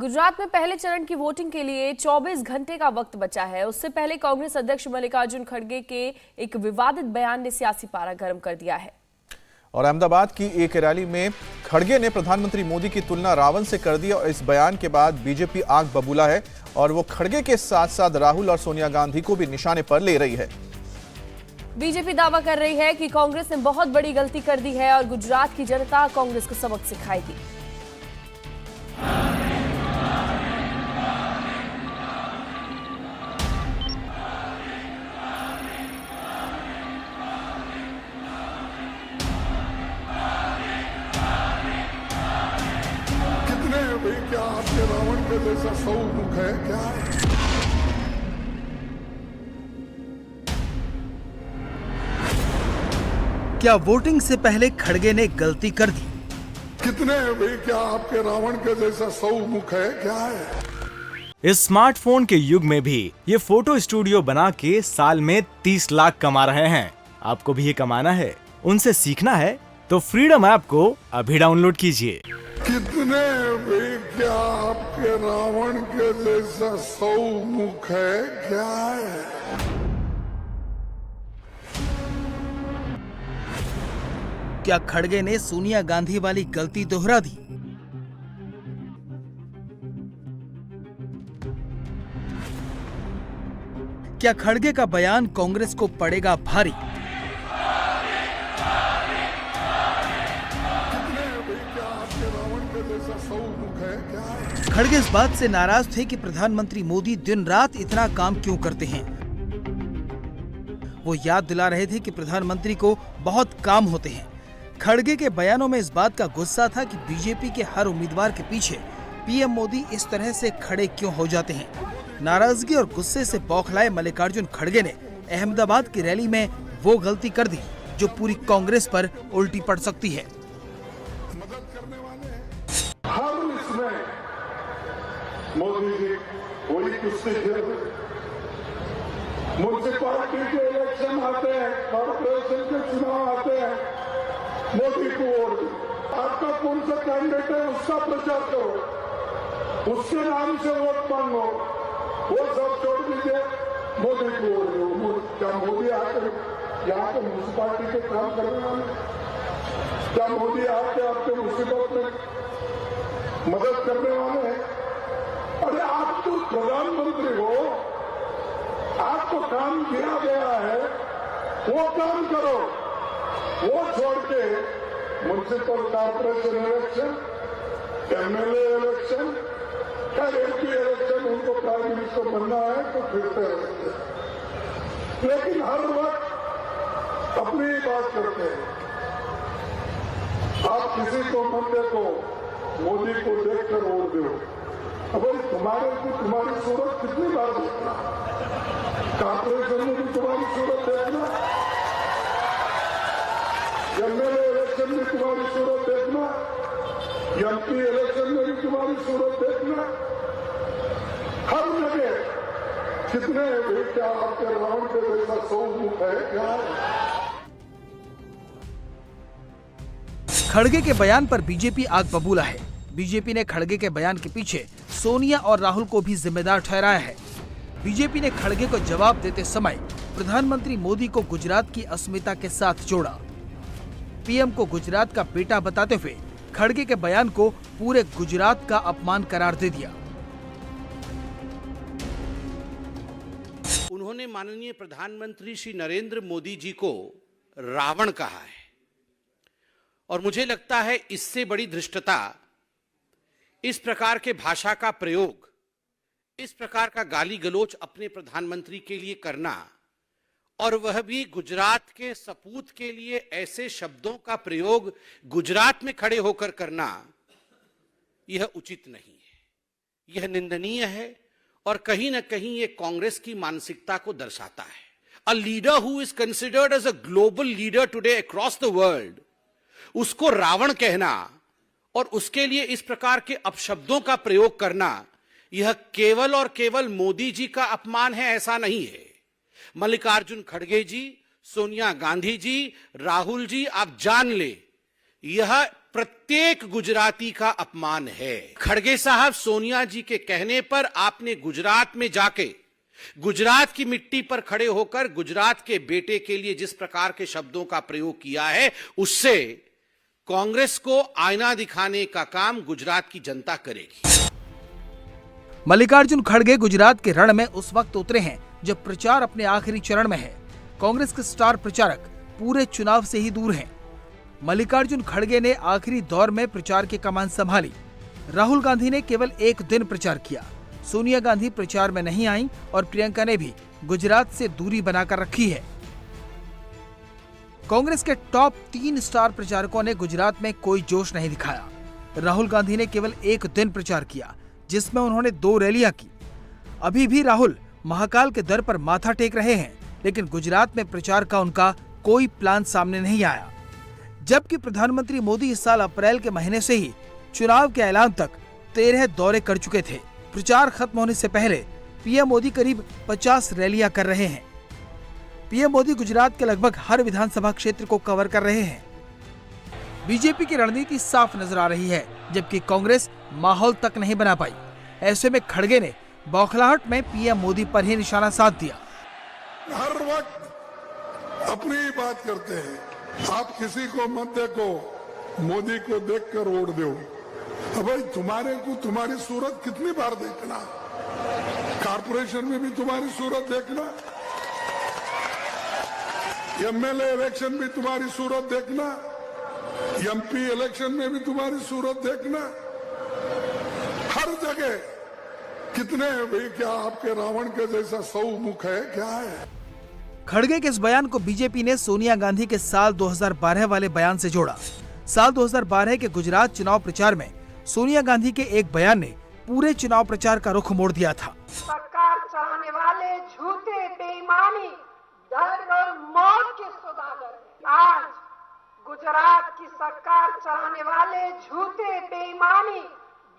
गुजरात में पहले चरण की वोटिंग के लिए 24 घंटे का वक्त बचा है। उससे पहले कांग्रेस अध्यक्ष मल्लिकार्जुन खड़गे के एक विवादित बयान ने सियासी पारा गर्म कर दिया है। और अहमदाबाद की एक रैली में खड़गे ने प्रधानमंत्री मोदी की तुलना रावण से कर दी और इस बयान के बाद बीजेपी आग बबूला है और वो खड़गे के साथ साथ राहुल और सोनिया गांधी को भी निशाने पर ले रही है। बीजेपी दावा कर रही है कि कांग्रेस ने बहुत बड़ी गलती कर दी है और गुजरात की जनता कांग्रेस को सबक सिखाएगी। क्या आपके रावण के जैसा 100 मुख है क्या? क्या वोटिंग से पहले खड़गे ने गलती कर दी? कितने हैं भाई? क्या आपके रावण के जैसा 100 मुख है क्या है? इस स्मार्टफोन के युग में भी ये फोटो स्टूडियो बना के साल में 30 लाख कमा रहे हैं। आपको भी ये कमाना है, उनसे सीखना है तो फ्रीडम ऐप को अभी डाउनलोड कीजिए। कितने भी क्या आपके रावण के जैसा 100 मुख है क्या है? क्या खड़गे ने सोनिया गांधी वाली गलती दोहरा दी? क्या खड़गे का बयान कांग्रेस को पड़ेगा भारी? खड़गे इस बात से नाराज थे कि प्रधानमंत्री मोदी दिन रात इतना काम क्यों करते हैं। वो याद दिला रहे थे कि प्रधानमंत्री को बहुत काम होते हैं। खड़गे के बयानों में इस बात का गुस्सा था कि बीजेपी के हर उम्मीदवार के पीछे पीएम मोदी इस तरह से खड़े क्यों हो जाते हैं। नाराजगी और गुस्से से बौखलाए मल्लिकार्जुन खड़गे ने अहमदाबाद की रैली में वो गलती कर दी जो पूरी कांग्रेस पर उल्टी पड़ सकती है। मोदी जी वही कुश्ती खेल रहे। म्यूनिसिपालिटी के इलेक्शन आते हैं, कॉर्पोरेशन के चुनाव आते हैं, मोदी को वोट दो। आपका कौन सा कैंडिडेट है उसका प्रचार करो, उसके नाम से वोट मांगो, वो सब छोड़ दीजिए, मोदी को वोट दो। क्या मोदी आकर यहाँ पे म्यूनिसिपालिटी के काम करने वाले? क्या मोदी आके आपके मुसीबत में मदद करने वाले हैं? अरे आप तो प्रधानमंत्री हो, आपको काम दिया गया है, वो काम करो। वो छोड़ के municipal corporation election, MLA election, MP election, उनको प्राइम मिनिस्टर बनना है तो फिरते रहते हैं, लेकिन हर वक्त अपनी ही बात करते हैं। आप किसी को मत देखो, मोदी को देखकर वोट दो। अब तुम्हारी सूरत कितनी बार देखना? कॉर्पोरेशन में भी तुम्हारी सूरत देखना, एमएलए इलेक्शन में तुम्हारी सूरत देखना, एमपी इलेक्शन में भी तुम्हारी सूरत देखना। हर जगह कितने भी क्या आपके रावण के जैसा 100 मुख है क्या? खड़गे के बयान पर बीजेपी आग बबूला है। बीजेपी ने खड़गे के बयान के पीछे सोनिया और राहुल को भी जिम्मेदार ठहराया है। बीजेपी ने खड़गे को जवाब देते समय प्रधानमंत्री मोदी को गुजरात की अस्मिता के साथ जोड़ा। पीएम को गुजरात का बेटा बताते हुए खड़गे के बयान को पूरे गुजरात का अपमान करार दे दिया। उन्होंने माननीय प्रधानमंत्री श्री नरेंद्र मोदी जी को रावण कहा है और मुझे लगता है इससे बड़ी धृष्टता, इस प्रकार के भाषा का प्रयोग, इस प्रकार का गाली गलोच अपने प्रधानमंत्री के लिए करना और वह भी गुजरात के सपूत के लिए ऐसे शब्दों का प्रयोग गुजरात में खड़े होकर करना, यह उचित नहीं है, यह निंदनीय है और कहीं ना कहीं यह कांग्रेस की मानसिकता को दर्शाता है। A leader who is considered as a global leader today across the world, उसको रावण कहना और उसके लिए इस प्रकार के अपशब्दों का प्रयोग करना, यह केवल और केवल मोदी जी का अपमान है, ऐसा नहीं है। मल्लिकार्जुन खड़गे जी, सोनिया गांधी जी, राहुल जी, आप जान ले, यह प्रत्येक गुजराती का अपमान है। खड़गे साहब, सोनिया जी के कहने पर आपने गुजरात में जाके गुजरात की मिट्टी पर खड़े होकर गुजरात के बेटे के लिए जिस प्रकार के शब्दों का प्रयोग किया है, उससे कांग्रेस को आईना दिखाने का काम गुजरात की जनता करेगी। मल्लिकार्जुन खड़गे गुजरात के रण में उस वक्त उतरे हैं जब प्रचार अपने आखिरी चरण में है। कांग्रेस के स्टार प्रचारक पूरे चुनाव से ही दूर हैं। मल्लिकार्जुन खड़गे ने आखिरी दौर में प्रचार की कमान संभाली। राहुल गांधी ने केवल एक दिन प्रचार किया। सोनिया गांधी प्रचार में नहीं आई और प्रियंका ने भी गुजरात से दूरी बनाकर रखी है। कांग्रेस के टॉप 3 स्टार प्रचारकों ने गुजरात में कोई जोश नहीं दिखाया। राहुल गांधी ने केवल एक दिन प्रचार किया, जिसमें उन्होंने 2 रैलियां की। अभी भी राहुल महाकाल के दर पर माथा टेक रहे हैं, लेकिन गुजरात में प्रचार का उनका कोई प्लान सामने नहीं आया। जबकि प्रधानमंत्री मोदी इस साल अप्रैल के महीने से ही चुनाव के ऐलान तक 13 दौरे कर चुके थे। प्रचार खत्म होने से पहले पीएम मोदी करीब 50 रैलियां कर रहे हैं। पीएम मोदी गुजरात के लगभग हर विधानसभा क्षेत्र को कवर कर रहे हैं। बीजेपी की रणनीति साफ नजर आ रही है, जबकि कांग्रेस माहौल तक नहीं बना पाई। ऐसे में खड़गे ने बौखलाहट में पीएम मोदी पर ही निशाना साध दिया। हर वक्त अपनी ही बात करते हैं। आप किसी को मत देखो, मोदी को देखकर वोट दो। भाई तुम्हारे को तुम्हारी सूरत कितनी बार देखना, कारपोरेशन में भी तुम्हारी सूरत देखना, एमएलए इलेक्शन भी तुम्हारी सूरत देखना, एमपी इलेक्शन में भी तुम्हारी सूरत देखना। हर जगह कितने भाई, क्या आपके रावण के जैसा 100 मुख है क्या है? खड़गे के इस बयान को बीजेपी ने सोनिया गांधी के साल 2012 वाले बयान से जोड़ा। साल 2012 के गुजरात चुनाव प्रचार में सोनिया गांधी के एक बयान ने पूरे चुनाव प्रचार का रुख मोड़ दिया था। सरकार चलाने वाले झूठे, बेईमानी, डर और मौत के सौदागर। आज गुजरात की सरकार चलाने वाले झूठे, बेईमानी,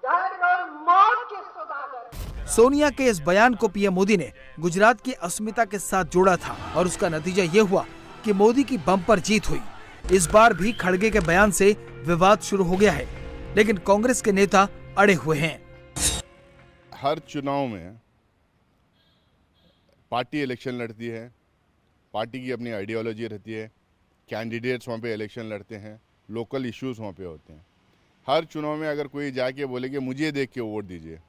डर और मौत के सौदागर। सोनिया के इस बयान को पीएम मोदी ने गुजरात की अस्मिता के साथ जोड़ा था और उसका नतीजा ये हुआ कि मोदी की बम्पर जीत हुई। इस बार भी खड़गे के बयान से विवाद शुरू हो गया है, लेकिन कांग्रेस के नेता अड़े हुए हैं। हर चुनाव में पार्टी इलेक्शन लड़ती है, पार्टी की अपनी आइडियोलॉजी रहती है, कैंडिडेट्स वहाँ पे इलेक्शन लड़ते हैं, लोकल इश्यूज वहाँ पे होते हैं। हर चुनाव में अगर कोई जाके बोले कि मुझे देख के वोट दीजिए,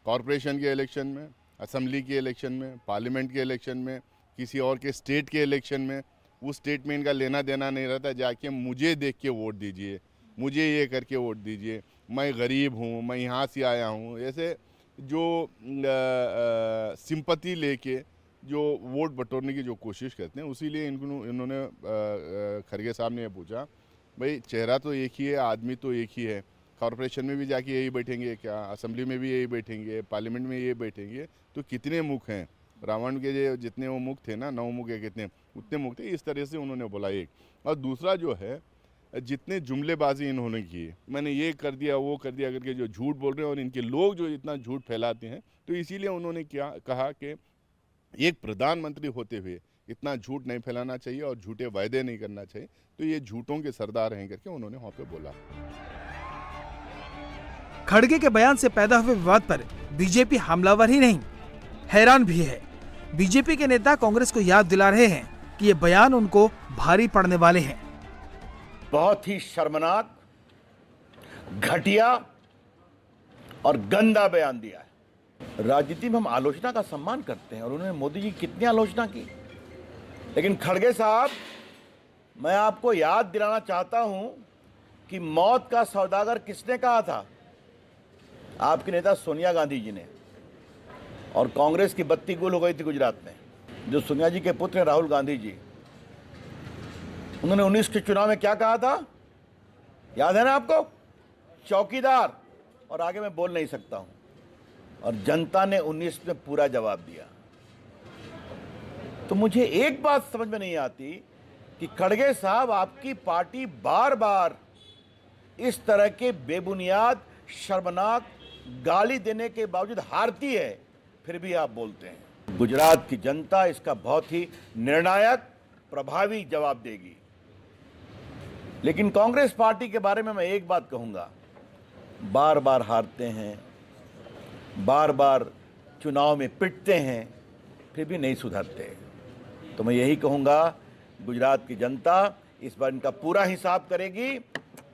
कॉरपोरेशन के इलेक्शन में, असेंबली के इलेक्शन में, पार्लियामेंट के इलेक्शन में, किसी और के स्टेट के इलेक्शन में, उस स्टेट में इनका लेना देना नहीं रहता। जाके मुझे देख के वोट दीजिए, मुझे ये करके वोट दीजिए, मैं गरीब हूँ, मैं यहाँ से आया हूँ, ऐसे जो सिंपैथी लेके जो वोट बटोरने की जो कोशिश करते हैं। उसीलिए इन्होंने खड़गे साहब ने ये पूछा, भाई चेहरा तो एक ही है, आदमी तो एक ही है, कॉरपोरेशन में भी जाके यही बैठेंगे क्या, असेंबली में भी यही बैठेंगे, पार्लियामेंट में यही बैठेंगे, तो कितने मुख हैं? रावण के जितने वो मुख थे ना, 9 मुख है, कितने उतने मुख थे। इस तरह से उन्होंने बोला एक। और दूसरा जो है, जितने जुमलेबाजी इन्होंने की, मैंने ये कर दिया वो कर दिया करके जो झूठ बोल रहे हैं, और इनके लोग जो इतना झूठ फैलाते हैं, तो इसीलिए उन्होंने क्या कहा कि एक प्रधानमंत्री होते हुए इतना झूठ नहीं फैलाना चाहिए और झूठे वायदे नहीं करना चाहिए। तो ये झूठों के सरदार हैं करके उन्होंने वहाँ पे बोला। खड़गे के बयान से पैदा हुए विवाद पर बीजेपी हमलावर ही नहीं, हैरान भी है। बीजेपी के नेता कांग्रेस को याद दिला रहे हैं कि ये बयान उनको भारी पड़ने वाले हैं। बहुत ही शर्मनाक, घटिया और गंदा बयान दिया है। राजनीति में हम आलोचना का सम्मान करते हैं और उन्होंने मोदी जी कितनी आलोचना की, लेकिन खड़गे साहब, मैं आपको याद दिलाना चाहता हूं कि मौत का सौदागर किसने कहा था? आपके नेता सोनिया गांधी जी ने। और कांग्रेस की बत्ती गुल हो गई थी गुजरात में। जो सोनिया जी के पुत्र हैं राहुल गांधी जी, उन्होंने 19 के चुनाव में क्या कहा था, याद है ना आपको? चौकीदार, और आगे मैं बोल नहीं सकता हूं। और जनता ने 19 में पूरा जवाब दिया। तो मुझे एक बात समझ में नहीं आती कि खड़गे साहब, आपकी पार्टी बार बार इस तरह के बेबुनियाद, शर्मनाक गाली देने के बावजूद हारती है, फिर भी आप बोलते हैं। गुजरात की जनता इसका बहुत ही निर्णायक, प्रभावी जवाब देगी। लेकिन कांग्रेस पार्टी के बारे में मैं एक बात कहूंगा, बार बार हारते हैं, बार बार चुनाव में पिटते हैं, फिर भी नहीं सुधरते। तो मैं यही कहूंगा, गुजरात की जनता इस बार इनका पूरा हिसाब करेगी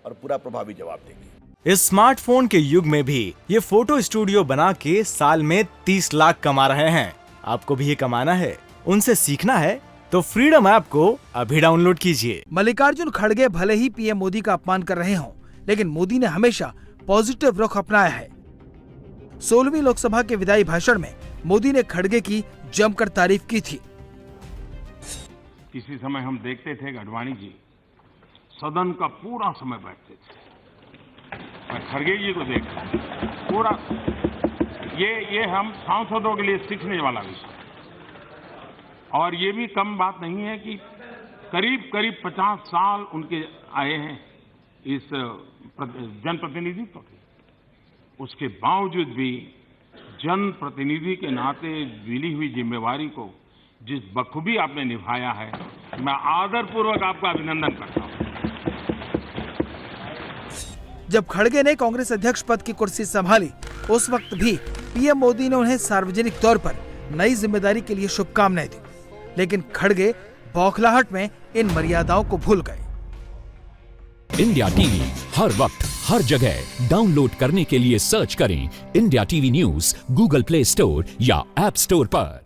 और पूरा प्रभावी जवाब देगी। इस स्मार्टफोन के युग में भी ये फोटो स्टूडियो बना के साल में 30 लाख कमा रहे हैं। आपको भी ये कमाना है, उनसे सीखना है तो फ्रीडम ऐप को अभी डाउनलोड कीजिए। मल्लिकार्जुन खड़गे भले ही पीएम मोदी का अपमान कर रहे हों, लेकिन मोदी ने हमेशा पॉजिटिव रुख अपनाया है। 16वीं लोकसभा के विदाई भाषण में मोदी ने खड़गे की जमकर तारीफ की थी। किसी समय हम देखते थे कि अडवाणी जी सदन का पूरा समय बैठते थे, मैं खड़गे जी को देखता पूरा। ये हम सांसदों के लिए सीखने वाला विषय, और ये भी कम बात नहीं है कि करीब 50 साल उनके आए हैं इस जनप्रतिनिधित्व के। उसके बावजूद भी जनप्रतिनिधि के नाते मिली हुई जिम्मेवारी को जिस बखूबी आपने निभाया है, मैं आदरपूर्वक आपका अभिनंदन करता हूं। जब खड़गे ने कांग्रेस अध्यक्ष पद की कुर्सी संभाली, उस वक्त भी पीएम मोदी ने उन्हें सार्वजनिक तौर पर नई जिम्मेदारी के लिए शुभकामनाएं दी, लेकिन खड़गे बौखलाहट में इन मर्यादाओं को भूल गए। इंडिया टीवी हर वक्त हर जगह डाउनलोड करने के लिए सर्च करें India TV news Google play store या ऐप स्टोर पर।